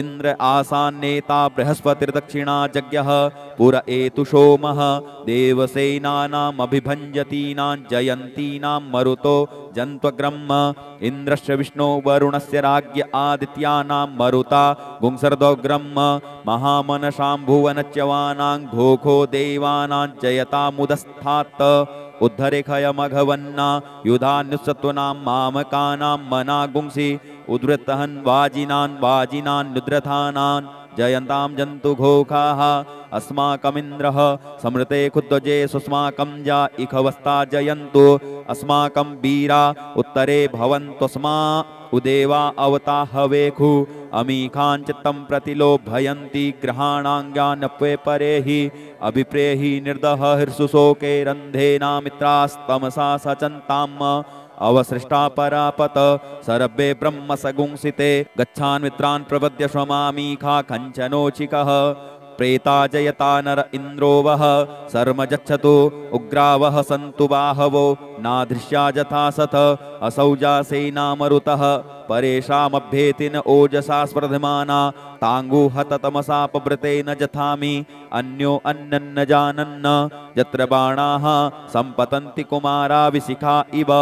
इंद्र आसान्नेता बृहस्पतिर्दक्षिणा जज्ञः पुर एतु सोमः देवसेनानामभिभञ्जतीनां जयन्तीनां मरुतो जन्त्वग्रह्म इन्द्रस्य विष्णो वरुणस्य राज्ञ आदित्यानां मरुता गुंसर्दोग्रह्म महामनशाम्भुवनच्यवानां घोघो देवानां जयतामुदस्थात् उद्धरेखयमघवन्ना युधान्युत्सत्वनां मामकानां मनागुंसि उद्वृत्तहन् वाजिनान् नुद्रथानान् जयन्तां जन्तुघोखाः अस्माकमिन्द्रः समृते खुद्वजे सुस्माकं जा इखवस्ता जयन्तु अस्माकं वीरा उत्तरे भवन्तस्मा उदेवा अवता हवेखु अमीखान् चित्तं प्रतिलोभयन्ति ग्रहाणाङ्गानप्वे परेहि अभिप्रेहि निर्दह हर्षुशोके रन्धेनामित्रास्तमसा सचन्ताम् अवसृष्टा परापत सरभ्ये ब्रह्म सगुंसिते गच्छान् मित्रान् प्रपद्य श्वमामीखा कञ्चनोचिकः प्रेता जयता नर इन्द्रो वः सर्म गच्छतु उग्रावः सन्तु बाहवो नादृश्या जथा सथ असौजा सेना मरुतः परेषामभ्येति न ओजसा स्पर्धमाना ताङ्गुहत तमसा पवृतेन जथामि अन्यो अन्नन्न जानन्न यत्र बाणाः सम्पतन्ति कुमारा विशिखा इव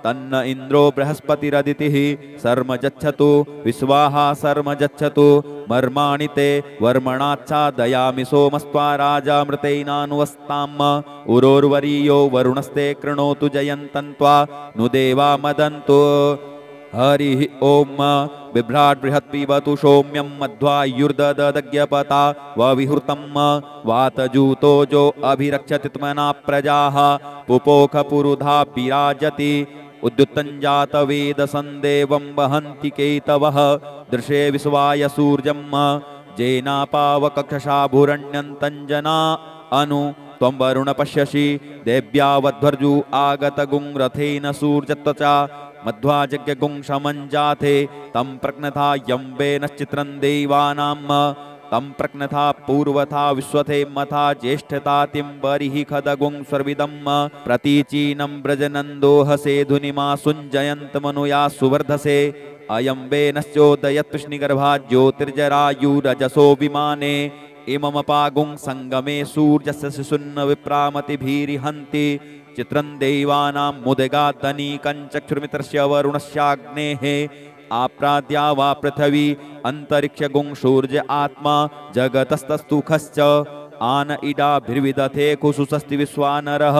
तन्न इन्द्रो बृहस्पतिरदितिः सर्म गच्छतु विश्वाहा सर्म गच्छतु मर्माणि ते वर्मणाच्छादयामि सोमस्त्वा राजामृतेनानुवस्ताम् उरोर्वरीयो वरुणस्ते कृणोतु जयन्तन्त्वा नु देवा मदन्तु हरिः ओम बिभ्राट् बृहत्पिबतु सौम्यं मध्वायुर्ददज्ञपता वविहृतं वातजूतो जो अभिरक्षति त्मना प्रजाः पुपोख पुरुधा विराजति उद्युत्तञ्जात वेद संदेवं वहन्ति केतवः दृशे विश्वाय सूर्यं जेनापावकक्षाभुरण्यन्तञ्जना अनु त्वं वरुण पश्यसि देव्यावध्वर्जु आगतगुंरथेन सूर्यत्वचा मध्वाजज्ञगुंशमञ्जाथे तं प्रज्ञथा यम्बेनश्चित्रं देवानाम् तं प्रज्ञथा पूर्वथा विश्वथे मथा ज्येष्ठतातिं बरिः खदगुं स्वर्विदं प्रतीचीनं व्रजनन्दोहसे धुनिमा सुञ्जयन्तमनुया सुवर्धसे अयं वेनश्चोदयत्कृष्णिगर्भा ज्योतिर्जरायुरजसो विमाने इममपागुं संगमे सूर्यस्य शिशुन्न विप्रामतिभिरिहन्ति चित्रं देवानां मुदगादनीकं चक्षुर्मित्रस्य वरुणस्याग्नेः आप्राद्या वा पृथिवी अन्तरिक्षगुं सूर्य आत्मा जगतस्तस्तुखश्च आन इडाभिर्विदथे कुसुषस्ति विश्वानरः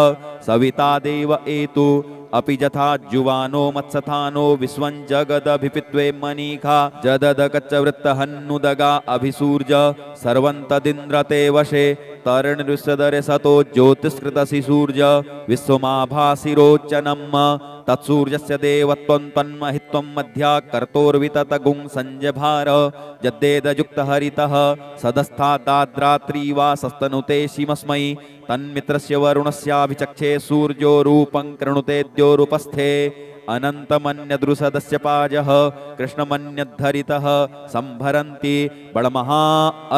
सविता देव एतु अपि यथा जुवानो मत्सथानो विश्वं जगदभिपित्वे मनीखा जददकच्चवृत्तहन्नुदगा अभिसूर्य सर्वं तदिन्द्रते वशे तरणृषदरे सतो ज्योतिष्कृतसि सूर्य विश्वमाभासिरोचनम् तत्सूर्यस्य देवत्वं तन्महित्वं मध्या कर्तोर्विततगुं संजभार यद्देदयुक्तहरितः सदस्थादाद्रात्री वा सस्तनुते शिमस्मै तन्मित्रस्य वरुणस्याभिचक्षे सूर्यो रूपं कृणुतेद्योरुपस्थे अनन्तमन्यदृषदस्य पाजः कृष्णमन्यद्धरितः संभरन्ति बडमहा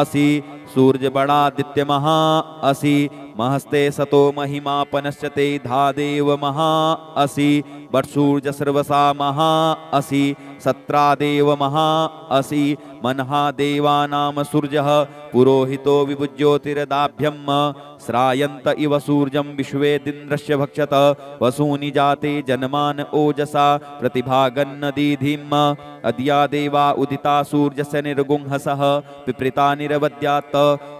असि सूर्य बडादित्य महा असि महस्ते सतो महिमापनश्च ते धादेव महा असि बट्सूर्य सर्वसा महा असि सत्रादेव महा असि मनहा देवानाम सूर्यः पुरोहितो विभुज्योतिरदाभ्यं श्रायन्त इव सूर्यं विश्वेदिन्द्रस्य भक्षत वसूनि जाते जन्मान ओजसा प्रतिभागन्नदीधिम् अद्या देवा उदिता सूर्यस्य निर्गुंहसः पिप्रिता निरवद्यात्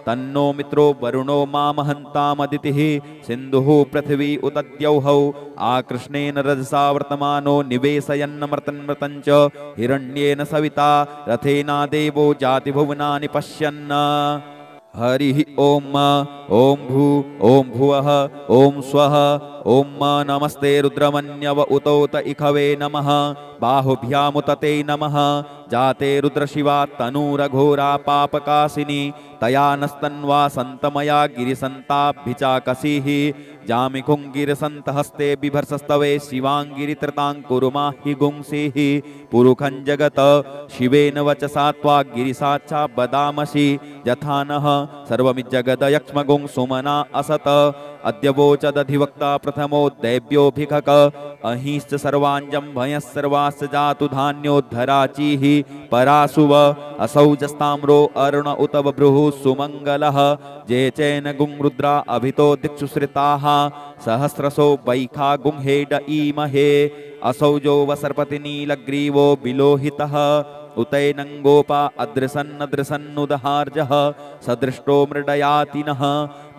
तन्नो मित्रो वरुणो मामहन्तामदितिः सिन्धुः पृथिवी उतद्यौहौ आकृष्णेन रजसा वर्तमानो निवेशयन्नमृतन्मृतं च हिरण्येन सविता रथेना देवो जातिभुवनानि पश्यन् हरिः ओम ओम भू ओम भुवः ओम स्वः ओम नमस्ते रुद्रमन्यव उतोत इखवे नमः बाहुभ्यामुतते नमः जाते रुद्रशिवा तनूरघोरा पापकाशिनी तया नस्तन्वा सन्तमया गिरिसन्ताभिचाकसीः जामिकुङ्गिरसन्तहस्ते बिभर्सस्तवे शिवाङ्गिरित्रताङ्कुरुमाहि गुंसीः पुरुखं जगत शिवेन वचसा त्वा गिरिसाच्छा बदामसि यथा नः सर्वमिज्जगदयक्ष्मगुं सुमना असत अद्य वोचदधिवक्ता प्रथमो दैव्योऽभिखक अहिश्च सर्वाञ्जं भयः सर्वास्य जातु धान्योद्धराचीः परासुव असौजस्ताम्रो अरुण उत बभ्रुः सुमङ्गलः जे चैन गुं रुद्रा अभितो दिक्षु श्रिताः सहस्रसो वैखा गुं हेड ईमहे असौजो वसर्पति नीलग्रीवो विलोहितः उतैनङ्गोपा अदृसन्नदृसन्नुदहार्जः सदृष्टो मृडयातिनः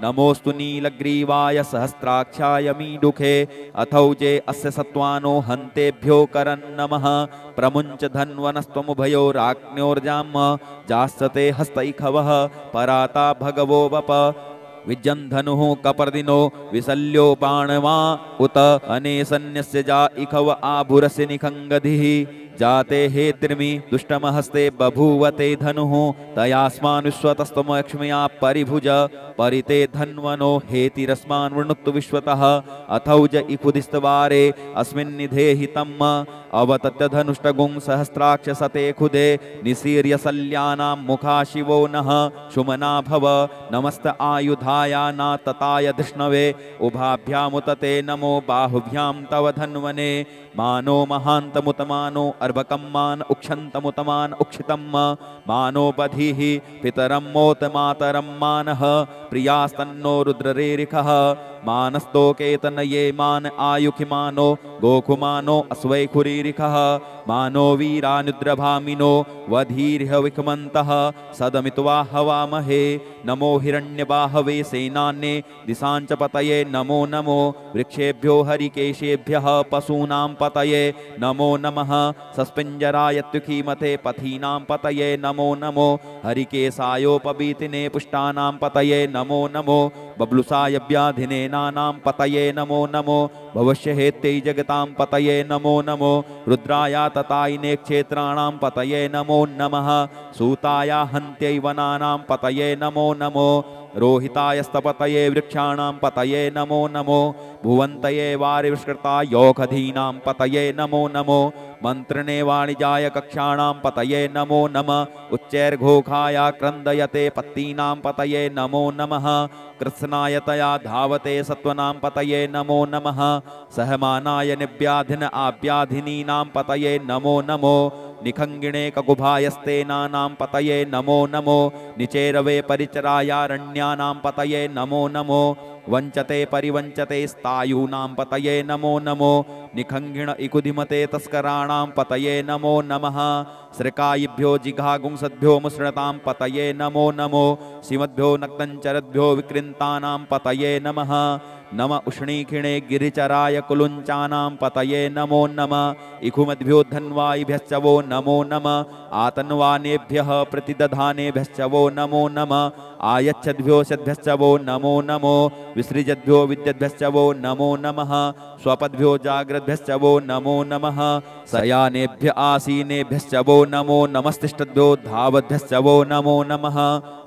नमोस्तु नीलग्रीवाय सहस्राक्षाय मीडुखे अथौजे अस्य सत्वानो हन्तेभ्यो करन्नमः प्रमुञ्च धन्वनस्त्वमुभयोराज्ञोर्जाम् जास्यते हस्तैखवः पराता भगवो वप विजन्धनुः कपर्दिनो विशल्यो बाणवा उत अनेसन्यस्य जा इखव आभुरस्य निखङ्गधिः जाते हे त्रिमि दुष्टमहस्ते बभूवते धनुः तयास्मानुश्वतस्तमक्ष्म्या परिभुज परिते धन्वनो हेतिरस्मान् वृणुत्तु विश्वतः अथौज इखुदिस्तवारे अस्मिन्निधेहितम् अवतत्य धनुष्टगुं सहस्राक्ष सते खुदे निसीर्य सल्यानां मुखा शिवो नः शुमना भव नमस्त आयुधाया नातताय धृष्णवे उभाभ्यामुतते नमो बाहुभ्यां तव धन्वने मानो महान्तमुतमानो अर्भकं मान उक्षन्तमुतमान उक्षितं मानो बधिः पितरं मोत मातरं मानः प्रियास्तन्नो रुद्ररेरिखः मानस्तोकेतनये मान आयुखिमानो गोकुमानो अस्वैखुरीरिखः मानो वीरानुद्रभामिनो वधीर्ह विखमन्तः सदमित्वा हवामहे नमो हिरण्यबाहवे सेनान्ये दिशाञ्च पतये नमो नमो वृक्षेभ्यो हरिकेशेभ्यः पशूनां पतये नमो नमः सस्पिञ्जराय त्युखीमते पथीनां पतये नमो नमो हरिकेशायोपवीतिने पुष्टानां पतये नमो नमो बब्लुसाय व्याधिने नानां पतये नमो नमो भविष्यहेत्यै जगतां पतये नमो नमो रुद्राय ततायिने क्षेत्राणां पतये नमो नमः सूताया हन्त्यै वनानां पतये नमो नमो रोहितायस्तपतये वृक्षाणां पतये नमो नमो भुवन्तये वारिविष्कृतायोखधीनां पतये नमो नमो मंत्रिणे वाणिजाय कक्षाणां पतये नमो नमः उच्चैर्घोषाय क्रन्दयते पत्तीनां पतये नमो नमः कृत्स्नायतया धावते सत्वनां पतये नमो नमः सहमानाय निव्याधिन आव्याधिनीनां पतये नमो नमो निखंगिणे ककुभायस्तेनानां पतये नमो नमो निचेरवे परिचरायारण्यानां पतये नमो नमो वंचते परिवंचते स्तायूनां पतये नमो नमो निखंगिण इकुधिमते तस्कराणां पतये नमो नमः श्रकायिभ्यो जिघागुंसद्भ्यो मुसृणतां पतये नमो नमो श्रीमद्भ्यो नक्तञ्चरद्भ्यो विकृन्तानां पतये नमः नम उष्णीखिणे गिरिचराय कुलुञ्चानां पतये नमो नमः इखुमद्भ्यो धन्वायिभ्यश्च वो नमो नमः आतन्वानेभ्यः प्रतिदधानेभ्यश्च वो नमो नमः आयच्छद्भ्यो सद्भ्यश्च वो नमो नमो विसृजद्भ्यो विद्यद्भ्यश्च वो नमो नमः स्वपद्भ्यो जाग्रद्भ्यश्च वो नमो नमः शयानेभ्य आसीनेभ्यश्च वो नमो नमस्तिष्ठद्भ्यो धावद्भ्यश्च वो नमो नमः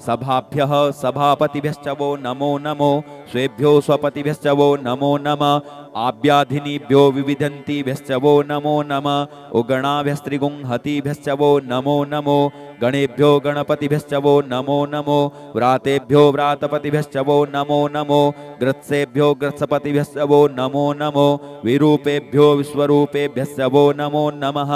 सभाभ्यः सभापतिभ्यश्च वो नमो नमो स्वेभ्यो स्वपतिभ्यश्च वो नमो नमः आभ्याधिनीभ्यो विविधन्तिभ्यश्च वो नमो नमः उगणाभ्यस्त्रिगुंहतिभ्यश्च वो नमो नमो गणेभ्यो गणपतिभ्यश्च वो नमो नमो व्रातेभ्यो व्रातपतिभ्यश्च वो नमो नमो ग्रत्सेभ्यो ग्रत्सपतिभ्यश्च वो नमो नमो विरूपेभ्यो विश्वरूपेभ्यश्च वो नमो नमः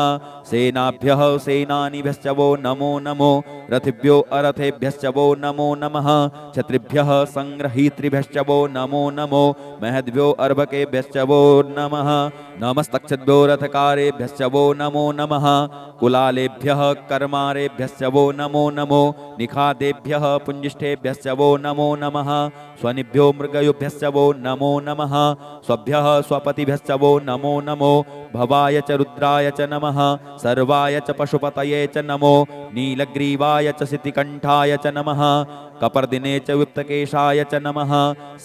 सेनाभ्यः सेनानिभ्यश्च वो नमो नमो रथिभ्यो अरथेभ्यश्च वो नमो नमः क्षत्रिभ्यः संग्रहीतृभ्यश्च वो नमो नमो महद्भ्यो अर्भकेभ्यश्च वो नमः नमस्तक्षद्भ्यो रथकारेभ्यश्च वो नमो नमः कुलालेभ्यः कर्मारेभ्यश्च वो नमो नमो निखादेभ्यः पुञ्जिष्ठेभ्यश्च वो नमो नमः स्वनिभ्यो मृगयुभ्यश्च वो नमो नमः स्वभ्यः स्वपतिभ्यश्च वो नमो नमो भवाय च रुद्राय च नमः सर्वाय च पशुपतये च नमो नीलग्रीवाय च सितिकण्ठाय च नमः कपर्दिने च विप्तकेशाय च नमः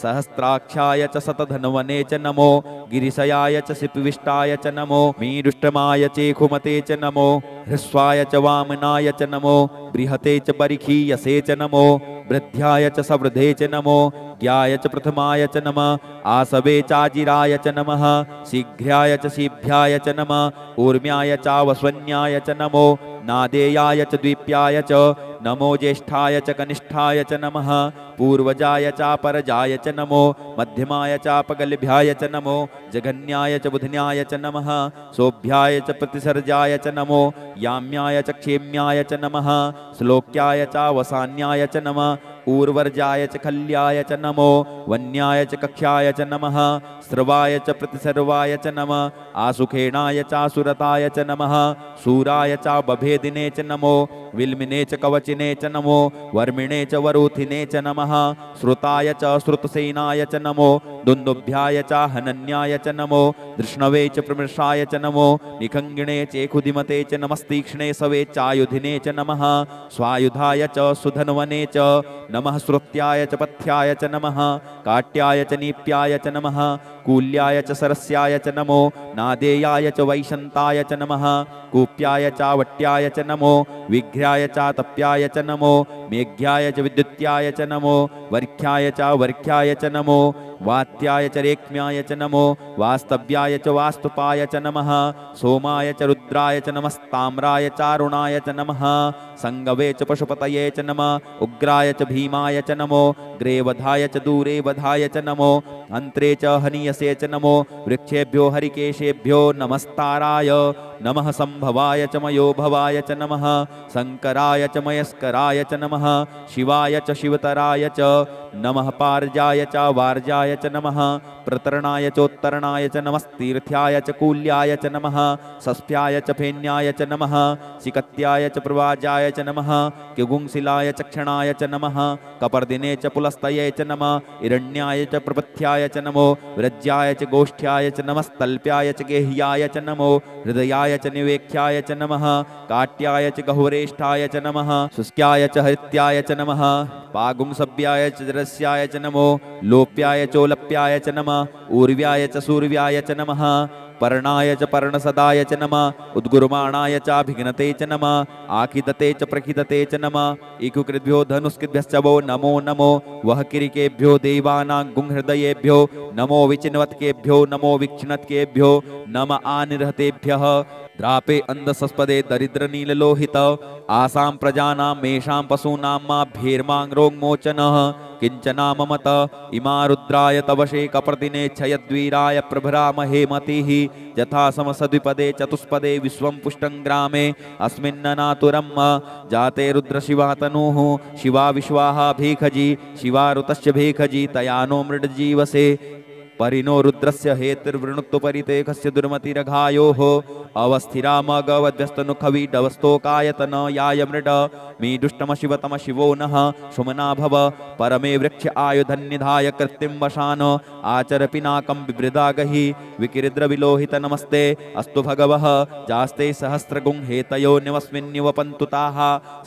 सहस्राक्षाय च शतधन्वने च नमो गिरिशयाय च सिपविष्टाय च नमो मीरुष्टमाय चेखुमते च नमो हृस्वाय च वामनाय च नमो बृहते च परिखीयसे च नमो वृद्ध्याय च सवृधे च नमो ज्ञाय च प्रथमाय च नमः आसवे चाजिराय च नमः शीघ्राय च शीभ्याय च नमः ऊर्म्याय चावस्वन्याय च नमो नादेयाय च द्वीप्याय च नमो ज्येष्ठाय च कनिष्ठाय च नमः पूर्वजाय चापरजाय च नमो मध्यमाय चापगल्भ्याय च नमो जघन्याय च बुधन्याय च नमः सोभ्याय च प्रतिसर्जाय च नमो याम्याय च क्षेम्याय च नमः श्लोक्याय चावसान्याय च नमः ऊर्वर्जाय च खल्याय च नमो वन्याय च कक्ष्याय च नमः स्रवाय च प्रतिसर्वाय च नमः आसुखेणाय चासुरताय च नमः शूराय च बभेदिने च नमो विल्मिने च कवचिने च नमो वर्मिणे च वरूथिने च नमः श्रुताय च श्रुतसेनाय च नमो दुन्दुभ्याय च हनन्याय च नमो धृष्णवे च प्रमृषाय च नमो निखङ्गिणे चेखुदिमते च नमस्तीक्ष्णे सवे चायुधिने च नमः स्वायुधाय च सुधन्वने च नमः श्रुत्याय च पथ्याय च नमः काट्याय च नीप्याय च नमः कूल्याय च सरस्याय च नमो नादेयाय च वैशन्ताय च नमः कूप्याय च वट्याय च नमो विघ्राय च तप्याय च नमो मेघ्याय च विद्युत्याय च नमो वर्ख्याय च वर्ख्याय च नमो वात्याय च रेक्म्याय च नमो वास्तव्याय च वास्तुपाय च नमः सोमाय च रुद्राय च नमस्ताम्राय चारुणाय च नमः संगवे च पशुपतये च नमः उग्राय च भीमाय च नमो ग्रेवधाय च दूरे वधाय च नमो अन्त्रे च हनीयसे च नमो वृक्षेभ्यो हरिकेशेभ्यो नमस्ताराय नमः संभवाय च मयो भवाय च नमः शंकराय च मयस्कराय च नमः शिवाय च शिवतराय च नमः पार्जाय च वार्जाय च नमः प्रतरणाय चोत्तरणाय च नमस्तीर्थ्याय च कूल्याय च नमः सस्भ्याय च फेन्याय च नमः सिकत्याय च प्रवाजाय च नमः किगुंसिलाय च क्षणाय च नमः कपर्दिने च पुलस्तये च नमः हिरण्याय च प्रपथ्याय च नमो व्रज्याय च गोष्ठ्याय च नमस्तल्प्याय च गेह्याय च नमो हृदयाय च निवेख्याय च नमः काट्याय च गहुरेष्ठाय च नमः शुष्क्याय च हरित्याय च नमः पागुंसभ्याय च जरस्याय च नमो लोप्याय चोलप्याय च नमः ऊर्व्याय च सूर्व्याय च नमः पर्णाय च पर्णसदाय च नमः उद्गुर्माणाय चाभिघ्नते च नमः आखिदते च प्रखिदते च नमः इकुकृद्भ्यो धनुष्कृद्भ्यश्च वो नमो नमो वह किरिकेभ्यो देवानां गुंहृदयेभ्यो नमो विचिन्वत्केभ्यो नमो विक्षिणत्केभ्यो नम आनिर्हतेभ्यः द्रापे अंधसस्पदे दरिद्रनीललोहित आसां प्रजानां मेषां पशूनां मा भेर्माङ्रोन्मोचनः किंचना ममत इमा रुद्राय तवशे कप्रतिनेच्छयद्वीराय प्रभरामहे मतिः यथा समसद्विपदे चतुष्पदे विश्वं पुष्टं ग्रामे अस्मिन्ननातुरम् जाते रुद्रशिवा तनुः शिवा विश्वाः भीखजी शिवा ऋतस्य भीखजी तया नो मृडजीवसे परिनो रुद्रस्य हेतुर्वृणुत्वपरितेखस्य दुर्मतिरघायोः अवस्थिरामगवद्व्यस्तनुखवीडवस्तोकायतन याय मृड मीदुष्टमशिवतम शिवो नः सुमना भव परमे वृक्ष आयुधन्निधाय कृत्तिं वशान आचर पिनाकं बिभृदागहि विकिरिद्रविलोहित नमस्ते अस्तु भगवः जास्ते सहस्रगुं हेतयो निवस्मिन्निवपन्तु ताः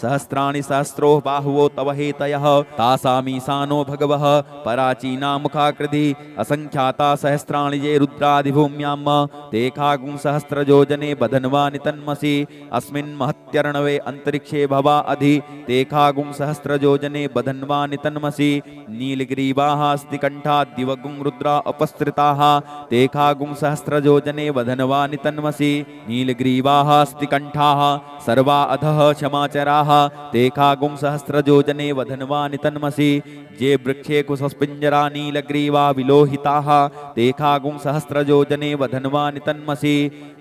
सहस्राणि सहस्रो बाहुवो तव हेतयः तासामीशानो भगवः पराचीना मुखाकृति असंख्याता सहस्राणि ये रुद्रादिभूम्याम् ते खागुं सहस्रजोजने बधन्वानि तन्मसि अस्मिन् महत्यर्णवे अंतरिक्षे भवा अधि ते खागुं सहस्रजोजने बधन्वानि तन्मसि नीलग्रीवाः स्थिकण्ठा दिवगुं रुद्रा अपस्त्रिताः ते खागुं सहस्रजोजने बधन्वानि तन्मसि नीलग्रीवाः स्थिकण्ठाः सर्वा अधः क्षमाचराः ते खागुं सहस्रजोजने बधन्वानि तन्मसि जे वृक्षे कुशस्पिञ्जरा नीलग्रीवा विलोहिताः ते खागुं सहस्रजोजने वधन्वानि तन्मसि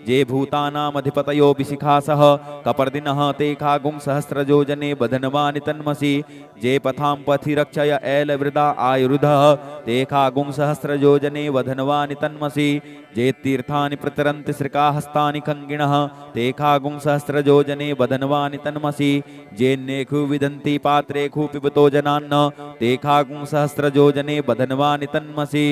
जे भूतानामधिपतयो विशिखासः कपर्दिनः ते खागुं सहस्रजोजने वधन्वानि तन्मसि जे पथां पथि रक्षय ऐलवृदा आयुरुधः ते खागुं सहस्रजोजने वधन्वानि तन्मसि जे तीर्थानि प्रतरन्ति श्रिकाहस्तानि खङ्गिणः ते खागुं सहस्रजोजने वधन्वानि तन्मसि जे नेखु विदन्ति पात्रेखु पिबतो जनान्न ते खागुं सहस्रजोजने वधन्वानि तन्मसि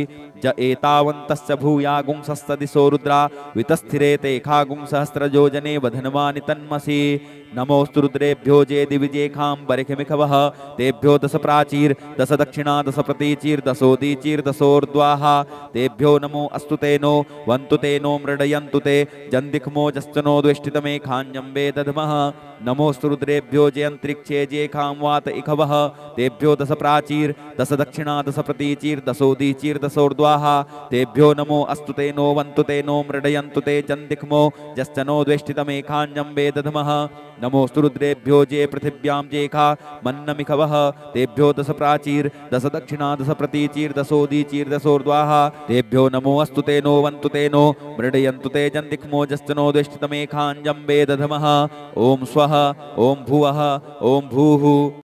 ज एतावन्तस्य भूयागुं सस्तदिशो रुद्रा वितस्थिरे ते खागुं सहस्रजोजने वधन्वानि तन्मसि नमोस्तु रुद्रेभ्यो जे दिविजेखां बरिखमिखवः तेभ्यो दश प्राचीर दश दक्षिणा दश प्रतीचीर दशोदीचीर दशोर्ध्वाः तेभ्यो नमो अस्तु तेनो वन्तु तेनो मृडयन्तु ते जन्दिख्मो जश्चनो द्वेष्टितमेखाञ्जम्बे दध्मः नमोस्तु रुद्रेभ्यो जे अंतरिक्षे जेखां वात इखवः तेभ्यो दश प्राचीर दश दक्षिणा दश प्रतीचीर दशोदीचीर दशोर्ध्वाः तेभ्यो नमो अस्तु तेनो वन्तु तेनो मृडयन्तु ते जन्दिख्मो जश्चनो द्वेष्टितमेखाञ्जम्बे दध्मः नमोस्तु रुद्रेभ्यो जे पृथिव्यां जेखा मन्नमिखवः तेभ्यो दश प्राचीर दश दक्षिणा दश प्रतीचीर दशोदीचीर दशोर्ध्वाः तेभ्यो नमो अस्तु तेनो वन्तु तेनो मृडयन्तु ते जन्दिख्मो जश्चनो द्वेष्टितमेखाञ्जम्बे दध्मः ओम स्वः ओम भुवः ओम भूः